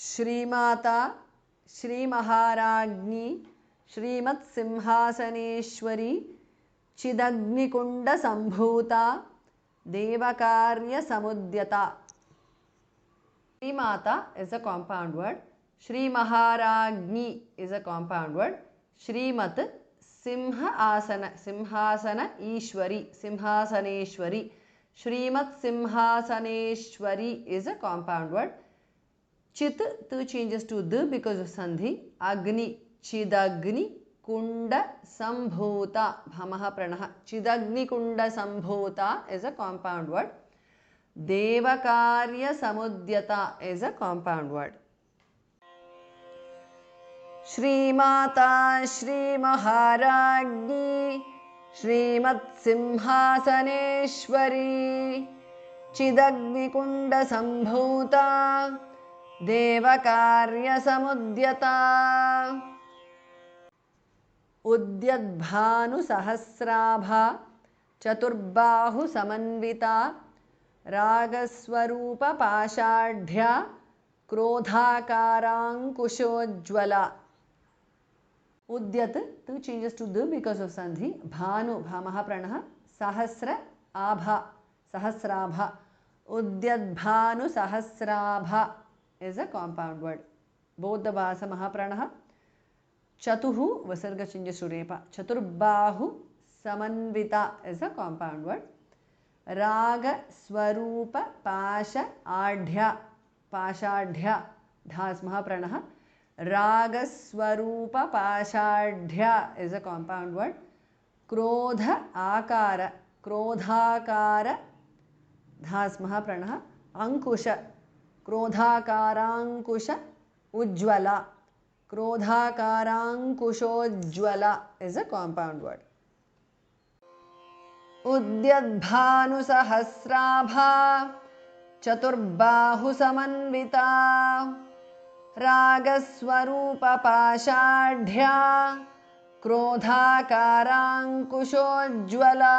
श्रीमाता श्रीमहाराज्ञी श्रीमत्सिंहासनेश्वरी चिदग्निकुण्डसम्भूता देवकार्यसमुद्यता. Srimata is a compound word. Shri Maharagni is a compound word. Shrimat Simha Asana, Simhasana Ishwari, Simhasaneshwari. Shrimat Simhasaneshwari is a compound word. Chit tu changes to the because of Sandhi. Agni, Chidagni, Kunda Sambhuta, Bhamaha Pranaha. Chidagni Kunda Sambhuta is a compound word. Devakarya Samudyata is a compound word. Shri Mata Shri Maharagni Shrimat Simhasaneshwari Chidagni Kunda Sambhuta Devakarya Samudyata. Udyadbhanu Sahasrabha Chaturbahu Samanvita Ragaswarupa Pashadhya Krodhakarangkushojjvala. Udyat two changes to the because of Sandhi. Bhanu Bhamaha Pranaha. Sahasra Abha Sahasrabha. Udyat Bhanu Sahasrabha is a compound word. Both the Bhasa Mahapranaha. Chatuhu Vasarga changes to Repa. Chaturbahu Samanvita is a compound word. Raga Swarupa Pasha Adhya Pashadhya Dhas Mahapranaha. Raga Swarupa Pashadhya is a compound word. Krodha Akara Krodhakara Dhas Mahapranaha. Ankusha Krodhakarankusha Ujjvala. Krodhakarankushojjvala is a compound word. Udyadbhanu Sahasrabha Chaturbahu Samanvita Ragaswarupa Pashadhya Krodhakarankushojjvala.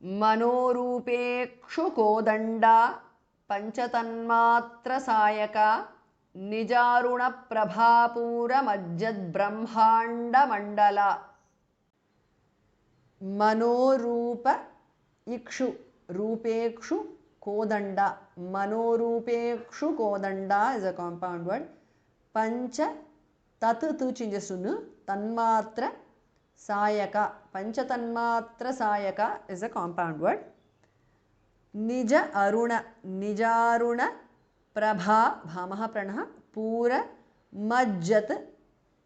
Manorupekshu Kodanda Panchatanmatra Sayaka Nijaruna Prabhapura Majjad Brahmanda Mandala. Manorupa Ikshu Rupekshu Kodanda. Manorupekshu Kodanda is a compound word. Pancha Tat two changes to Nu. Tanmatra Sayaka. Pancha Tanmatra Sayaka is a compound word. Nija Aruna Nijaruna Prabha Bhamaha Pranaha Pura Majjat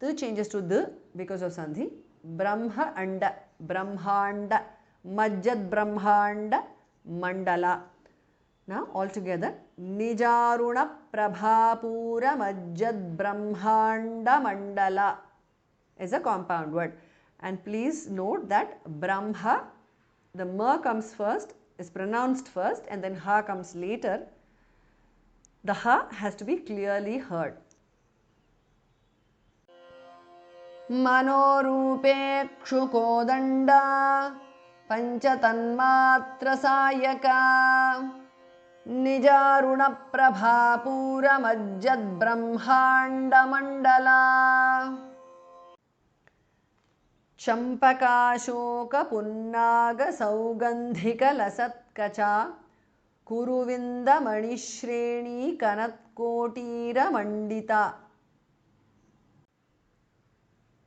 two changes to the because of Sandhi. Brahma Anda Brahmanda Majjad Brahmanda Mandala. Now all together. Nijaruna Prabhapura Majjad Brahmanda Mandala is a compound word. And please note that Brahma, the ma comes first, is pronounced first, and then ha comes later. The ha has to be clearly heard. Manorupekshu Kodanda Panchatanmatra Sayaka Nijaruna Prabhapura Majjad Brahmanda Mandala. Champakashoka Punnaga Saugandhika Lasatkacha Kuruvinda Manishreni Kanatkotira Mandita.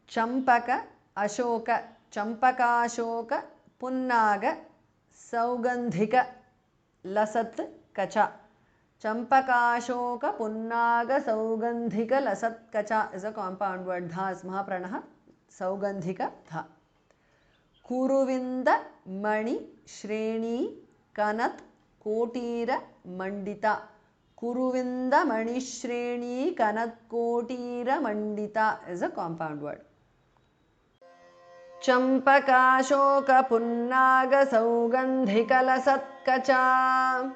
Champaka Ashoka Champakashoka Punnaga Saugandhika Lasat Kacha. Champakashoka Punnaga Saugandhika Lasat Kacha is a compound word. Dhas Mahapranaha. Saugandhika Dha. Kuruvinda Mani Shreni Kanat Kotira Mandita. Kuruvinda Mani Shreni Kanat Kotira Mandita is a compound word. Champakashoka Punnaga Saugandhika Lasat Kacha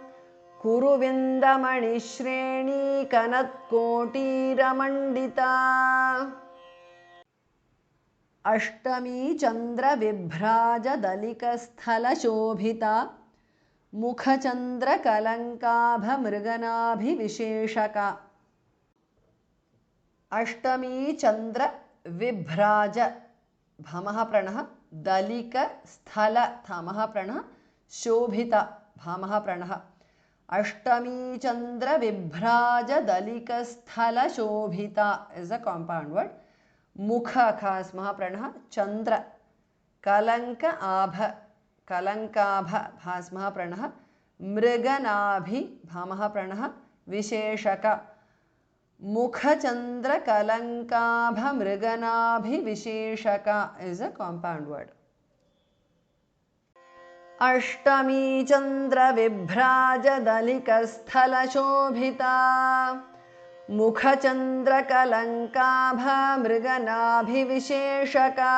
Kuruvinda Mani Shreni Kanat Kotira Mandita. Ashtami Chandra Vibhraja Dalika Sthala Shobhita मुखचन्द्रकलङ्काभमृगनाभिविशेषका अष्टमी चन्द्र विभ्राज भमः प्रणः दलिक स्थल थमः प्रणः शोभिता भमः प्रणः अष्टमी चन्द्र विभ्राज दलिक स्थल शोभिता is a compound word मुख खास्मः प्रणः चन्द्र कलंक आभ भास्मः प्रणः मृगनाभि भामः प्रणः विशेषक मुखचन्द्र कलंकाभ मृगनाभि विशेषक इज अ कॉम्पाउंड वर्ड अष्टमी चन्द्र विभ्राज दलिक स्थल शोभिता मुखचन्द्र कलंकाभ मृगनाभि विशेषका